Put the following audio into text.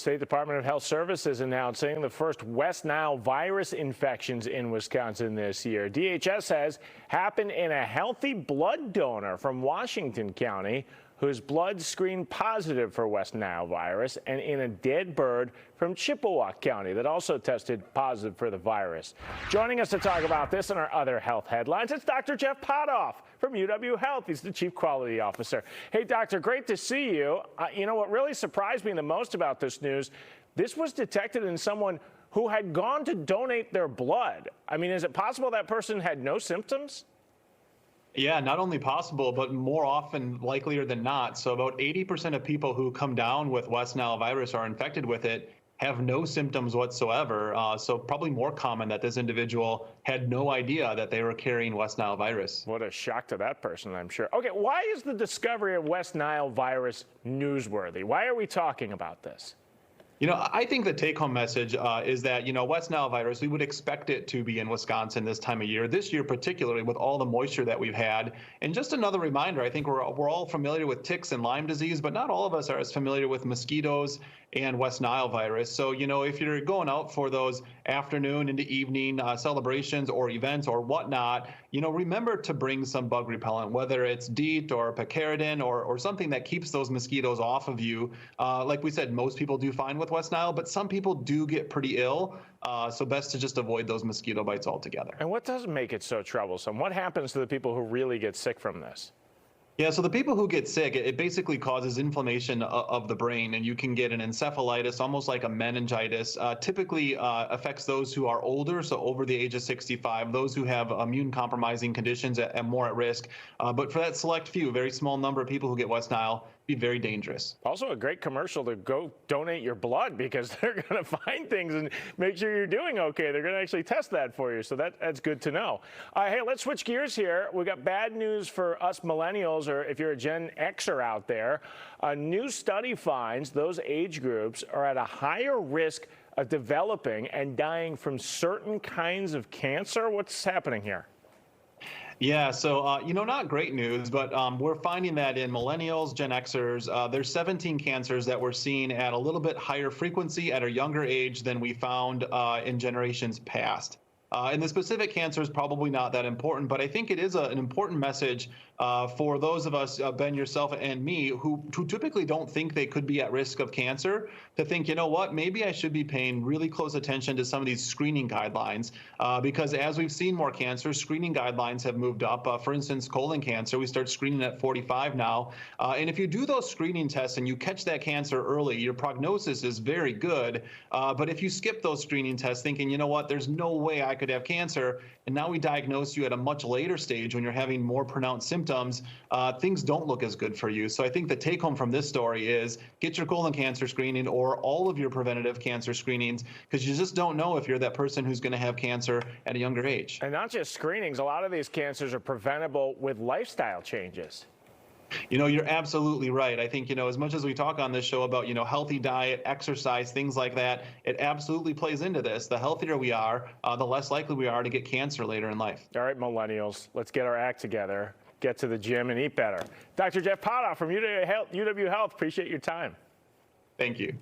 State Department of Health Services announcing the first West Nile virus infections in Wisconsin this year. DHS says happened in a healthy blood donor from Washington County whose blood screened positive for West Nile virus, and in a dead bird from Chippewa County that also tested positive for the virus. Joining us to talk about this and our other health headlines, it's Dr. Jeff Pothof from UW Health. He's the Chief Quality Officer. Hey, Doctor, great to see you. You know what really surprised me the most about this news, this was detected in someone who had gone to donate their blood. I mean, is it possible that person had no symptoms? Yeah, not only possible, but more often likelier than not. So about 80% of people who come down with West Nile virus are infected with it have no symptoms whatsoever. So probably more common that this individual had no idea that they were carrying West Nile virus. What a shock to that person, I'm sure. Okay, why is the discovery of West Nile virus newsworthy? Why are we talking about this? You know, I think the take-home message is that, West Nile virus, we would expect it to be in Wisconsin this time of year, this year particularly with all the moisture that we've had. And just another reminder, I think we're all familiar with ticks and Lyme disease, but not all of us are as familiar with mosquitoes and West Nile virus. So, if you're going out for those afternoon into evening celebrations or events or whatnot, remember to bring some bug repellent, whether it's DEET or picaridin or something that keeps those mosquitoes off of you. Like we said, most people do fine with West Nile, but some people do get pretty ill. So best to just avoid those mosquito bites altogether. And what does make it so troublesome? What happens to the people who really get sick from this? Yeah, so the people who get sick, it basically causes inflammation of the brain, and you can get an encephalitis, almost like a meningitis. Typically affects those who are older, so over the age of 65, those who have immune compromising conditions and more at risk. But for that select few, very small number of people who get West Nile, be very dangerous. Also a great commercial to go donate your blood, because they're going to find things and make sure you're doing okay. They're going to actually test that for you, so that's good to know. Hey, let's switch gears here. We got bad news for us millennials, or if you're a Gen Xer out there. A new study finds those age groups are at a higher risk of developing and dying from certain kinds of cancer. What's happening here? Yeah, so, not great news, but we're finding that in millennials, Gen Xers, there's 17 cancers that we're seeing at a little bit higher frequency at a younger age than we found in generations past. And the specific cancer is probably not that important, but I think it is an important message for those of us, Ben, yourself, and me, who typically don't think they could be at risk of cancer, to think, what, maybe I should be paying really close attention to some of these screening guidelines, because as we've seen more cancers, screening guidelines have moved up. For instance, colon cancer, we start screening at 45 now. And if you do those screening tests and you catch that cancer early, your prognosis is very good. But if you skip those screening tests thinking, what, there's no way I could have cancer, and now we diagnose you at a much later stage when you're having more pronounced symptoms, things don't look as good for you. So I think the take home from this story is get your colon cancer screening or all of your preventative cancer screenings, because you just don't know if you're that person who's going to have cancer at a younger age. And not just screenings, a lot of these cancers are preventable with lifestyle changes. You're absolutely right. I think, as much as we talk on this show about, healthy diet, exercise, things like that, it absolutely plays into this. The healthier we are, the less likely we are to get cancer later in life. All right, millennials, let's get our act together, get to the gym and eat better. Dr. Jeff Pothof from UW Health, appreciate your time. Thank you.